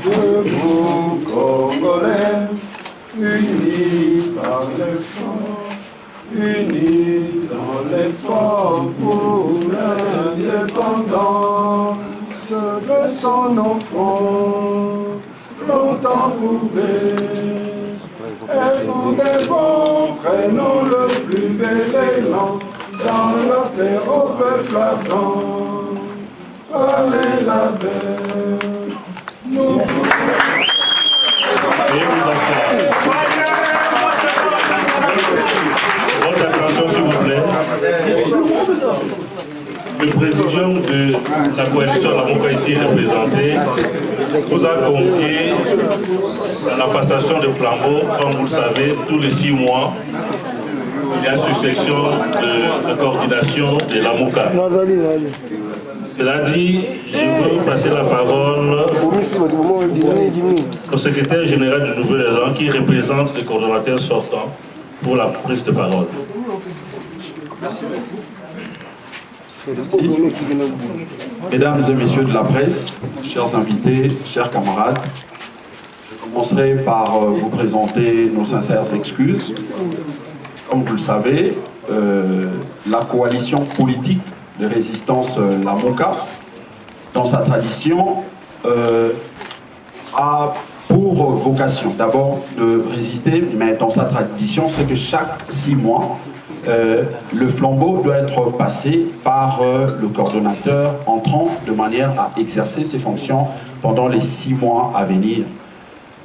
Debout, Congolais, unis par le sang, unis dans l'effort pour l'indépendance de son enfant, longtemps courbé. Indépendants, prenons le plus bel élan dans la terre au peuple ardent. Allez la belle, nous Votre attention s'il vous plaît. Le présidium de la coalition Lamuka ici représenté vous a convié à la passation de flambeau, comme vous le savez, tous les 6 mois. Il y a succession de coordination de Lamuka. Cela dit, je veux passer la parole au secrétaire général du Nouvel Élan qui représente le coordonnateur sortant pour la prise de parole. Merci. Mesdames et messieurs de la presse, chers invités, chers camarades, je commencerai par vous présenter nos sincères excuses. Comme vous le savez, la coalition politique de résistance Lamuka, dans sa tradition, a pour vocation d'abord de résister, mais dans sa tradition, c'est que chaque 6 mois, le flambeau doit être passé par le coordonnateur entrant de manière à exercer ses fonctions pendant les 6 mois à venir.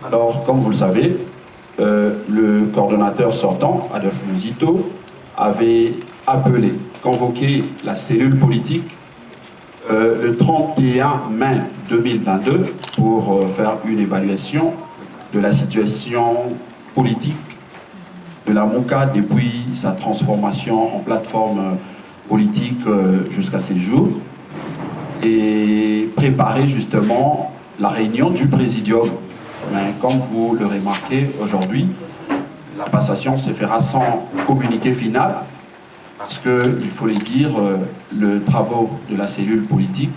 Alors, comme vous le savez, le coordonnateur sortant, Adolphe Muzito, avait appelé, convoqué la cellule politique le 31 mai 2022 pour faire une évaluation de la situation politique de Lamuka depuis sa transformation en plateforme politique jusqu'à ces jours et préparer justement la réunion du présidium. Mais comme vous le remarquez aujourd'hui, la passation se fera sans communiqué final parce que, il faut le dire, les travaux de la cellule politique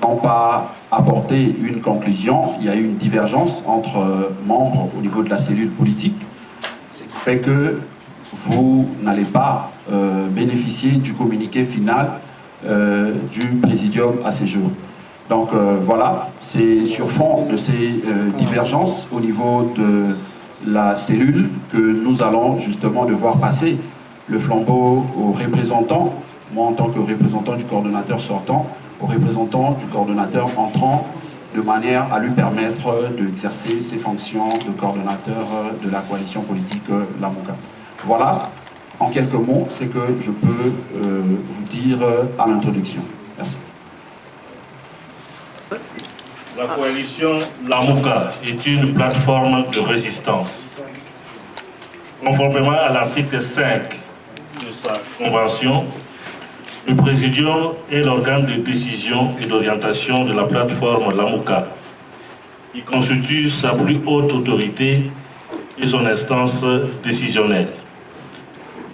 n'ont pas apporté une conclusion. Il y a eu une divergence entre membres au niveau de la cellule politique, ce qui fait que vous n'allez pas bénéficier du communiqué final du présidium à ces jours. Donc voilà, c'est sur fond de ces divergences au niveau de la cellule que nous allons justement devoir passer le flambeau aux représentants, moi en tant que représentant du coordonnateur sortant, aux représentants du coordonnateur entrant, de manière à lui permettre d'exercer ses fonctions de coordonnateur de la coalition politique Lamuka. Voilà, en quelques mots, c'est que je peux vous dire à l'introduction. Merci. La coalition Lamuka est une plateforme de résistance. Conformément à l'article 5 de sa convention, le présidium est l'organe de décision et d'orientation de la plateforme Lamuka. Il constitue sa plus haute autorité et son instance décisionnelle.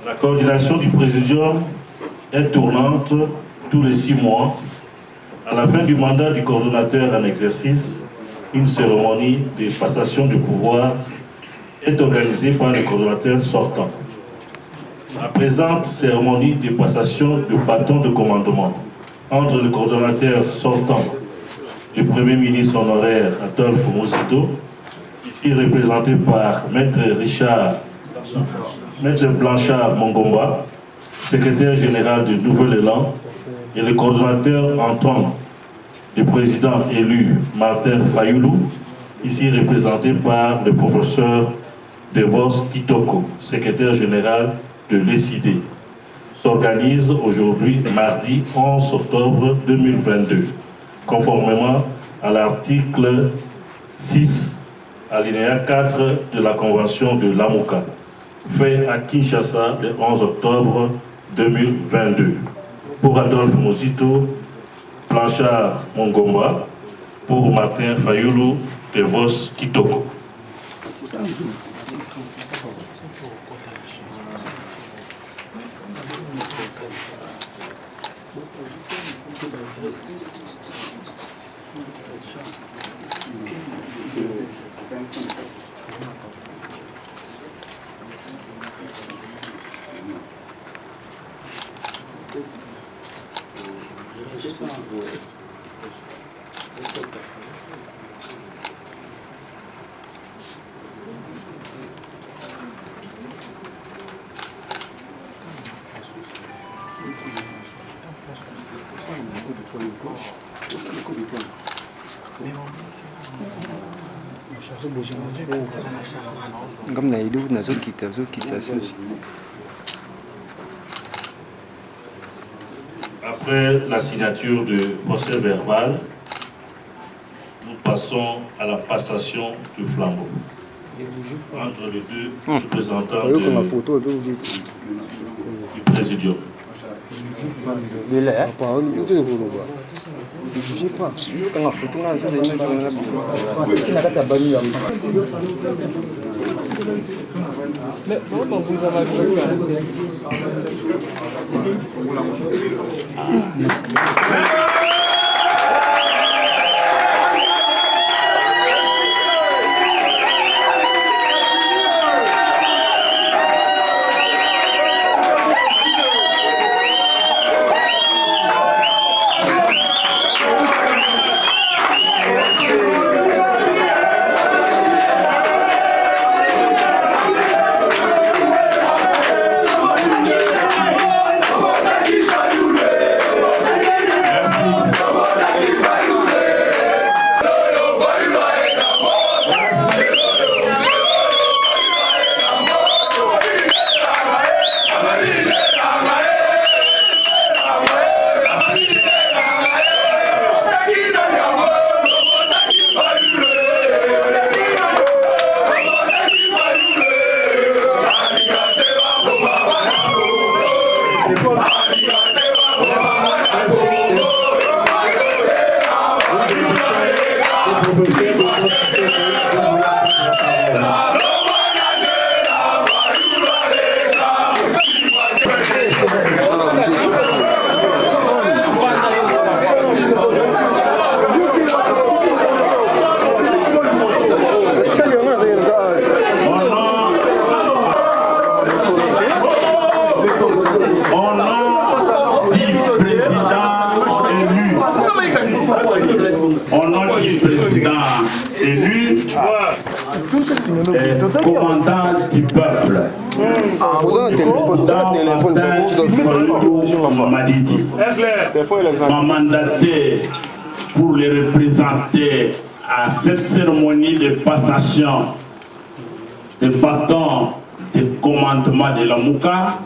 La coordination du présidium est tournante tous les 6 mois. À la fin du mandat du coordonnateur en exercice, une cérémonie de passation de pouvoir est organisée par le coordonnateur sortant. La présente cérémonie de passation de bâton de commandement entre le coordonnateur sortant et le Premier ministre honoraire Adolphe Muzito, ici représenté par Maître Blanchard Mongomba, secrétaire général du Nouvel Élan, et le coordonnateur entrant, le président élu Martin Fayoulou, ici représenté par le professeur Devos Kitoko, secrétaire général de l'ECID, s'organise aujourd'hui mardi 11 octobre 2022, conformément à l'article 6, alinéa 4 de la Convention de Lamuka, fait à Kinshasa le 11 octobre 2022. Pour Adolphe Muzito, Blanchard Mongomba, pour Martin Fayoulou, Devos Kitoko. Après la signature du procès verbal, nous passons à la passation du flambeau entre les deux représentants du présidium. Mais comment vous avez vu commandant du peuple, m'a mandaté pour les représenter à cette cérémonie de passation de bâton de commandement de la Mouka.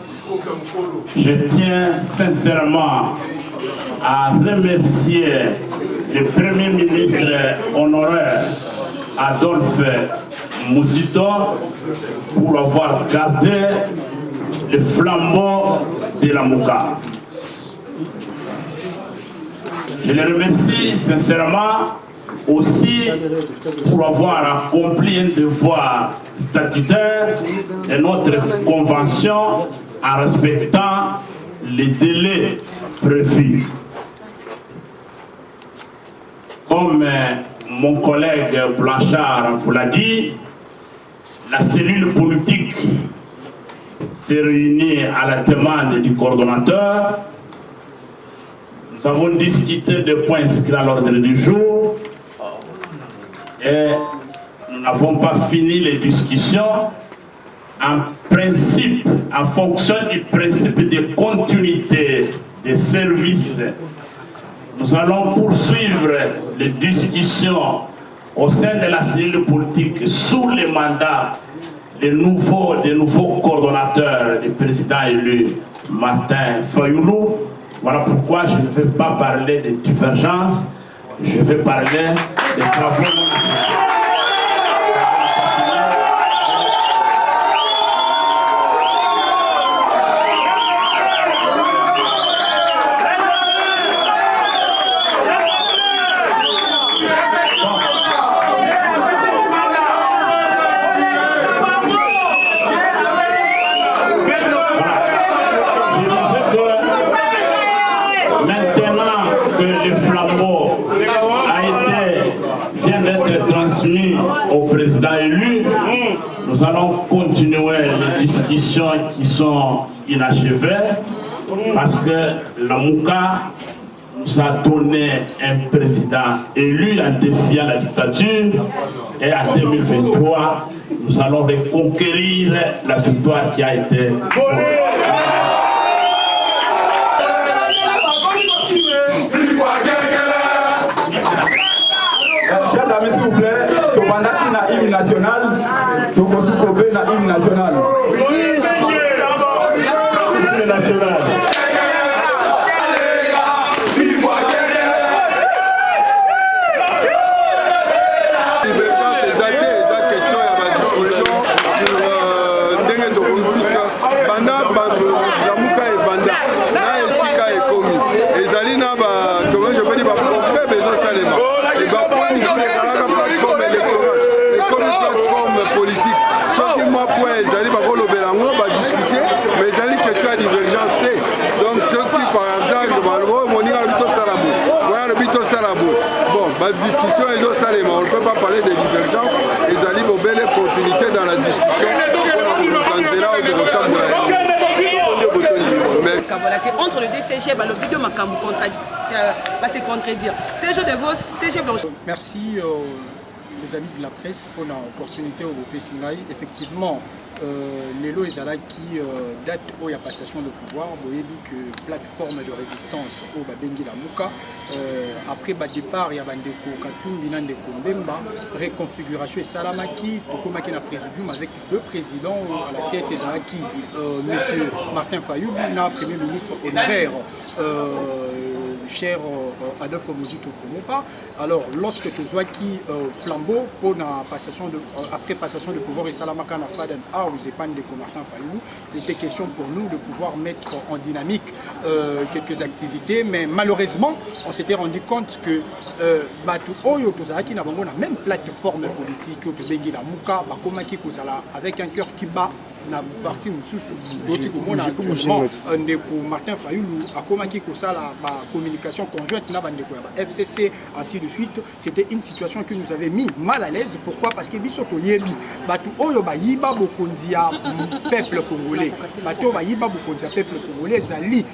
Je tiens sincèrement à remercier le Premier ministre honoraire Adolphe Mouzito pour avoir gardé le flambeau de la Mouka. Je le remercie sincèrement aussi pour avoir accompli un devoir statutaire de notre convention en respectant les délais prévus. Comme mon collègue Blanchard vous l'a dit, la cellule politique s'est réunie à la demande du coordonnateur. Nous avons discuté des points inscrits à l'ordre du jour et nous n'avons pas fini les discussions. En principe, en fonction du principe de continuité des services, nous allons poursuivre les discussions au sein de la cellule politique sous le mandat des nouveaux coordonnateurs, du président élu Martin Fayoulou. Voilà pourquoi je ne vais pas parler de divergences, je vais parler des travaux. Au président élu, nous allons continuer les discussions qui sont inachevées parce que la Mouka nous a donné un président élu en défiant la dictature. Et en 2023, nous allons reconquérir la victoire qui a été volée. Chers amis, s'il vous plaît, Tobanaki na hymne national, Tokosukobe na hymne national. Hymne national. Discussion et au Salem, on ne peut pas parler de divergence. Les alliés vont belle continuité dans la discussion. Entre le DCG et le vidéo va se contredire. Merci les amis de la presse pour l'opportunité au Pessingaï. Effectivement, les lois qui datent de la passation de pouvoir, vous voyez que plateforme de résistance au Babengi la Mouka, après le départ, il y a Bandeko Katoum, Binandeko Mbemba, réconfiguration et Salamaki, Tokomaki na présidium avec deux présidents à la tête de Zalaki, M. Martin Fayou, Premier ministre honoraire. Cher Adolphe Mozito Fomopa. Alors, lorsque tu vois qui flambeau pour la passation de, après passation de pouvoir et Salamaka na Faden A ou Zepan de Martin Fayou, il était question pour nous de pouvoir mettre en dynamique quelques activités, mais malheureusement, on s'était rendu compte que Batu Oyo Tozalaki n'a pas la même plateforme politique que Bengi la Mouka, Bakomaki Kozala, avec un cœur qui bat. Na parti mususu doti komona actuellement ndeko Martin Fayulu akomaki kosala ba communication conjointe na bandeko ya FCC ainsi de suite. C'était une situation qui nous avait mis mal à l'aise. Pourquoi? Parce que biso to yebi batu oyo ba yiba bokonzi ya peuple congolais, batu ba yiba bokonzi ya peuple congolais zali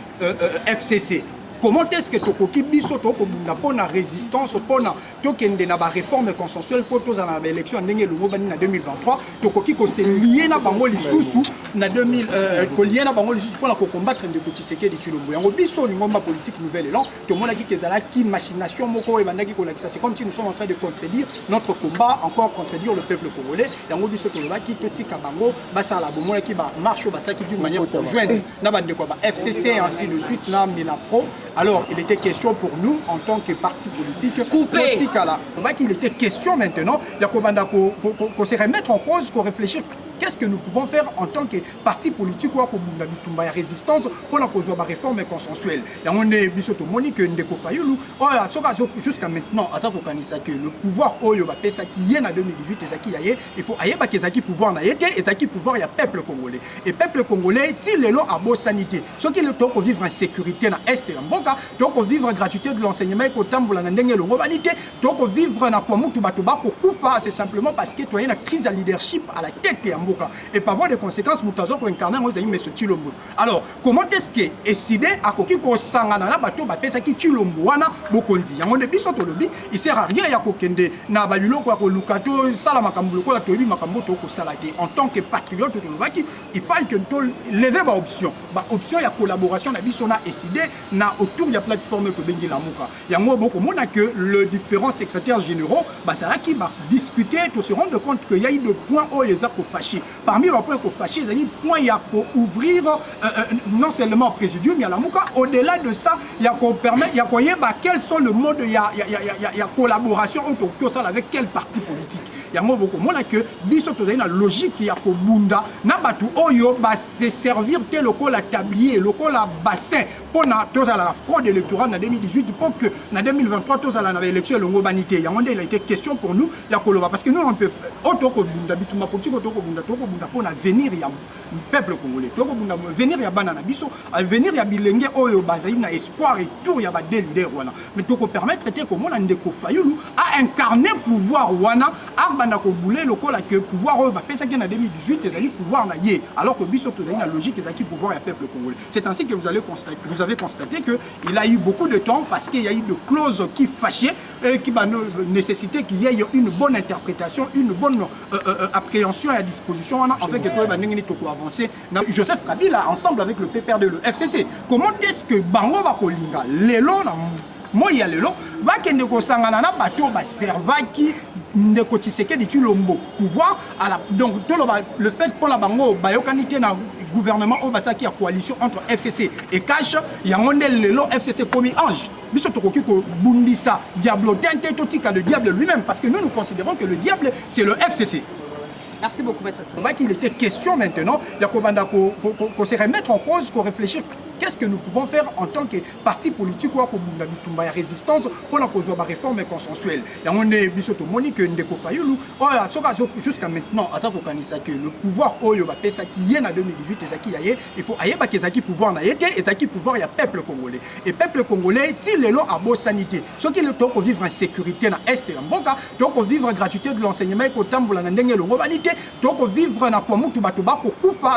FCC. Comment est-ce que Tokoki biso tokobunda pona résistance pona tokende na ba réforme consensuelle pour tous en élection ndenge lungo bani na 2023 Tokoki ko se lié na bango lisusu na 2000 ko lié na bango lisusu pona ko combattre ndeko Tshisekedi Tshilombo yango biso ni ngomba politique nouvelle élan to mona ki kezala ki machination moko e bandaki ko lakisa. C'est comme si nous sommes en train de contredire notre combat, encore contredire le peuple congolais yango biso to ba ki totika bango basa la bomona ki ba marche basa ki d'une manière conjointe na bandeko ba FCC ainsi de suite na Milapro. Alors, il était question pour nous, en tant que parti politique, coupé. Il était question maintenant qu'on se remette en cause, qu'on réfléchisse. Qu'est-ce que nous pouvons faire en tant que parti politique ou pour la résistance pour la réforme consensuelle? On est jusqu'à maintenant, que le pouvoir qui est en 2018, il faut que pouvoir et pouvoir il y a peuple congolais. Et peuple congolais, s'il est là à bonne sanité, ceux qui le temps qu'on vivre en sécurité dans l'Est et en Boka, donc on vivre en gratuité de l'enseignement et qu'on tambour la ndenge le robanité, donc on vivre dans Kwamutu Batoba pour Koufa, c'est simplement parce que tu as une crise de leadership à la tête et en et par voie de conséquences, Moutazo pour incarner M. Tshilombo. Alors, comment est-ce que décidé à Kokiko Sangana bateau bapesa qui Tshilombo wana bokonzi? Yango de biso to lobi, il sert à rien ya kokende na balulo kwa lukato sala makambulo ko la tobi makambo to ko salate. En tant que patriote to lobaki, il faut que to lever ba option. Ba option ya collaboration na biso na décidé na autour de la plateforme ko bengi la muka. Yango boko mona que le différents secrétaires généraux ba sala qui va discuter to se rendre compte que y a eu de points où ils ont fâché. Parmi les points qu'on fâché, il y a un point pour ouvrir non seulement au présidium, mais à la Mouka. Au-delà de ça, il y a qu'on permet, il y a qu'on y a quels sont le mode, il y a collaboration avec quel parti politique. Il y a beaucoup de monde que biso to une logique il y a ko bunda na batu oyo ba se servir tel local à tablier, local à bassin pour na tous à la fraude électorale en 2018 pour que en 2023 tous à la élection longo banité. Il a été question pour nous il y a koloba parce que nous on peut auto ko bunda bituma politique auto ko bunda pour l'avenir il y a peuple congolais. To ko bunda venir il y a banana biso, venir il y a bilenge oyo bazali na espoir et tour il y a ba des leaders wana. Mais to ko permettre te ko mona ndeko Fayulu à incarner pouvoir wana arbanda ko boulé le col que pouvoir va penser qu'il en 2018 les alliés pouvoir na yé alors que biso to na logique les acquis pouvoir et peuple congolais. C'est ainsi que vous avez constaté que il a eu beaucoup de temps parce qu'il y a eu de clauses qui fâchaient qui va nécessiter qu'il y ait une bonne interprétation, une bonne appréhension et à disposition en fait que toi va n'engagner tout avancer. Joseph Kabila ensemble avec le PPRD le FCC. Comment est-ce que bango va kolinga lelo na moi ya lelo va kende ko sangana na bato ba servaki ndeko Tshisekedi tu lombo pouvoir à la donc le fait pour la bango ba yokanité na gouvernement au basaki a coalition entre FCC et Cash yangonde lelo FCC comme ange biso tokoki ko bundisa diablo tente totika le diable lui-même parce que nous considérons que le diable c'est le FCC. Merci beaucoup, maître. On voit qu'il était question maintenant qu'on se remettre en cause, qu'on réfléchisse. Qu'est-ce que nous pouvons faire en tant que parti politique ou comme résistance pour la cause de la réforme consensuelle. Et on est que jusqu'à maintenant, que le pouvoir qui est en 2018, il faut que pouvoir et pouvoir il y a peuple congolais. Et peuple congolais, s'il est là à bonne sanité, ceux qui le temps pour vivre en sécurité dans l'Est et en Boka, donc pour vivre en gratuité de l'enseignement et qu'autant pour la humanité, donc pour vivre dans le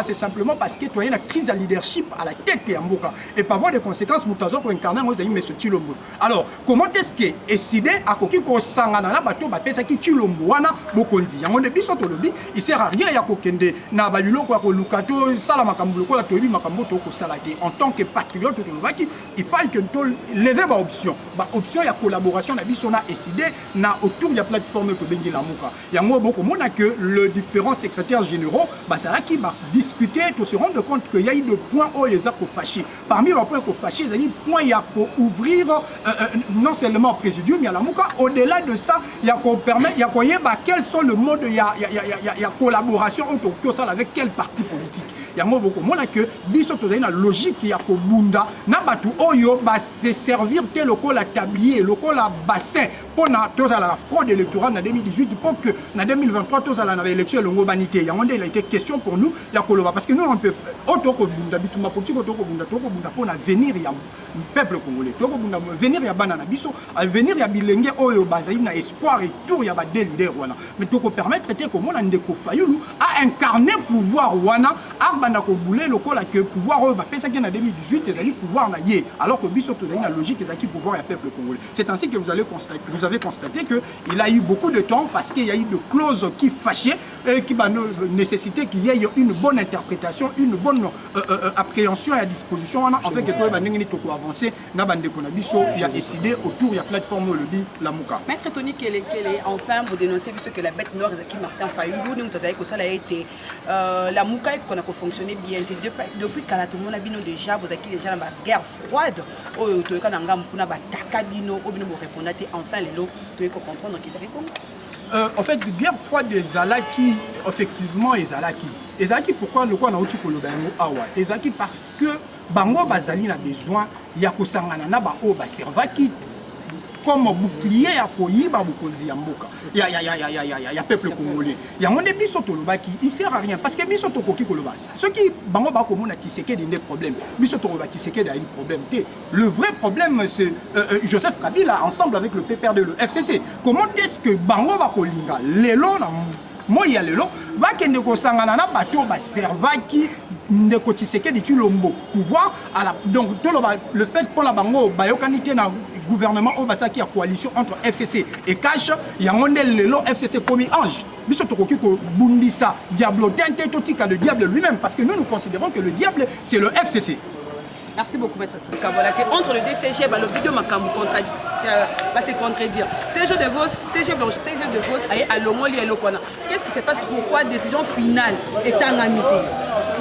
c'est simplement parce que tu as une crise de leadership à la tête et en et pas voir des conséquences mutazo pour incarner mais ce Chilombo. Alors comment est-ce que décidé à koki ko sangana na bato ba pesa ki Chilombo wana bokonzi yango de biso to lobi il sert à rien ya kokende na balilo ko lukato sala makambo ko la tobi makambo to ko salate en tant que patriote to lobaki il faut que to lever ba option ya collaboration na biso na décidé na autour de la plateforme ko bengi la muka yango boko mona que le différents secrétaires généraux ba ça qui va discuter to se rendre compte que y a eu de points où ils ont fâché. Parmi les points qu'on fâché, il y a un point pour ouvrir non seulement présidium, mais à la mouka. Au-delà de ça, il y a qu'on permet, il y a qu'on y a quels sont le mode, il y a collaboration entre avec quel parti politique. Il y a beaucoup de monde que biso to na logique il y a ko bunda na batu oyo ba se servir tel local à tablier, local à bassin pour na toza la fraude électorale en 2018 pour que en 2023 toza la élection longo banité. Il y a été question pour nous il y a koloba parce que nous on peut auto ko bunda bituma politique auto ko bunda pour venir il y a peuple congolais to ko bunda venir il y a banana biso venir il y a bilenge oyo bazali na espoir et tour il y a ba des leaders wana mais to ko permettre te ko mona ndeko fayulu à incarner pouvoir wana bandako boulé le col que pouvoir va penser qu'il en 2018 les alliés pouvoir na yé alors que biso to na logique les acquis pouvoir et peuple congolais. C'est ainsi que vous avez constaté que il a eu beaucoup de temps parce qu'il y a eu de clauses qui fâchaient qui va nécessiter qu'il y ait une bonne interprétation, une bonne appréhension et à disposition en fait que toi va n'engagner tout avancer na bande ko na biso il y a décidé autour il y a plateforme le la muka. Maître Tony quel est enfin vous dénoncez puisque la bête noire qui Martin Fayulu donc tu as que ça a été la muka qu'on a fonctionné bien depuis quand tout le monde a bino déjà vous avez déjà la guerre froide au to kana ngam kuna bataka bino obino mo répondre enfin les lots tu peux comprendre qu'ils répondent en fait guerre froide des alaki effectivement les alaki pourquoi le quoi na uti koloba ngo awa ezaki parce que bango bazali na besoin ya kosangana na ba o ba servaki comme bouclier à koyiba bukonzi ya mboka ya peuple congolais ya ngone biso to lobaki il sert à rien parce que biso to koki koloba ceux qui bango ba komona Tshisekedi des problèmes biso to ba Tshisekedi a un problème le vrai problème c'est Joseph Kabila ensemble avec le PPRD le FCC comment est-ce que bango ba kolinga lelo na moi ya lelo ba kende ko sangana na bato ba servaki ndeko Tshisekedi tu lombo pouvoir à la donc le fait pour la bango ba yokanité na gouvernement au basaki a coalition entre FCC et Cash yangonde lelo FCC comme ange biso tokoki ko bundisa diablo tente totika le diable lui-même parce que nous considérons que le diable c'est le FCC. Merci beaucoup, maître Kabolate. Entre le DCG, le vidéo va se contredire. CG de Vos, à Lomoli et Lokona. Qu'est-ce qui se passe? Pourquoi la décision finale est en amitié?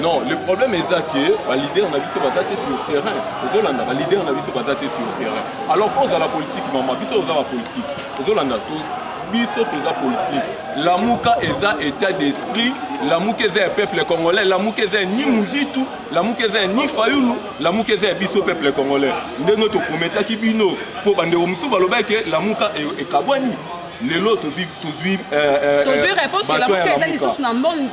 Non, le problème est que le leader n'a vu se battre sur le terrain. Le leader n'a vu se battre sur le terrain. Alors, force à la politique, maman, biso à la politique. Biso la politique. La mouka est un état d'esprit, la mouka est un peuple congolais, la mouka est ni Mouzitou, la mouka est ni Fayoulou, la mouka est un biso peuple congolais. Nous notre commettre qui bino pour bande musu baloba que la mouka est kabwani. lelo tozwi réponse que la Mouka eza lisusu na bonne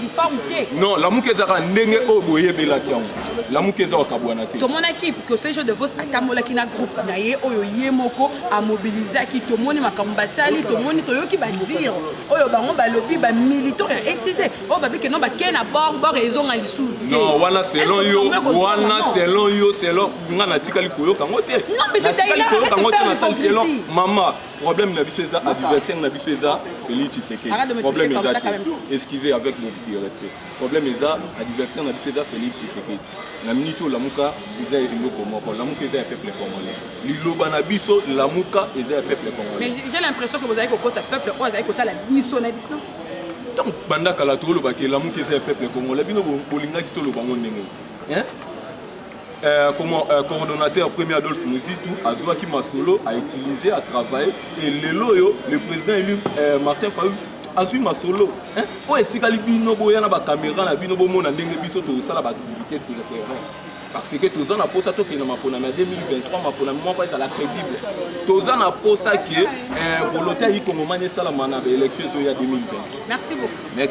difforme te. Non, la Mouka ezaka ndenge oyo boyebelaki yango. La Mouka eza wakabwana te. Tomonaki que ce jeu de Vos atambolaki na groupe na ye oyo ye moko a mobilisaki tomoni makambo basali tomoni toyoki ba dire oyo bango balobi ba militant ya SCD oyo babi que non ba kena bord raison à lisu. Non, wana selon yo selon ngana tikali koyoka ngote. Non, mais c'est d'ailleurs maman problème na biso eza adversaire na biso eza Félix Tshisekedi. Problème eza excusez avec mon petit respect. Problème eza adversaire na biso eza Félix Tshisekedi. Na minute la Mouka eza eloko moko. La Mouka eza un peuple congolais. Liloba na biso la Mouka eza un peuple congolais. Mais j'ai l'impression que vous avez coco ce peuple vous avez coté la mission habitant. Donc banda kala to loba ke la Mouka eza un peuple congolais bino bolingaki to loba ngo ndenge. Hein? Comment coordonnateur premier Adolphe Muzitu Azouaki Masolo a utilisé, a travaillé et le président élu Martin Fayulu a suivi Masolo. Oh et si Kalibino Boyana ba caméra na bino bomo na ndenge biso to sala ba activité sur le terrain. Parce que tous en a posé ça qui n'a pas 2023 ma pour la moment pas la crédible. Tous en a posé ça qui volontaire y comme manier ça la manave élection il y a 2020. Merci beaucoup. Merci.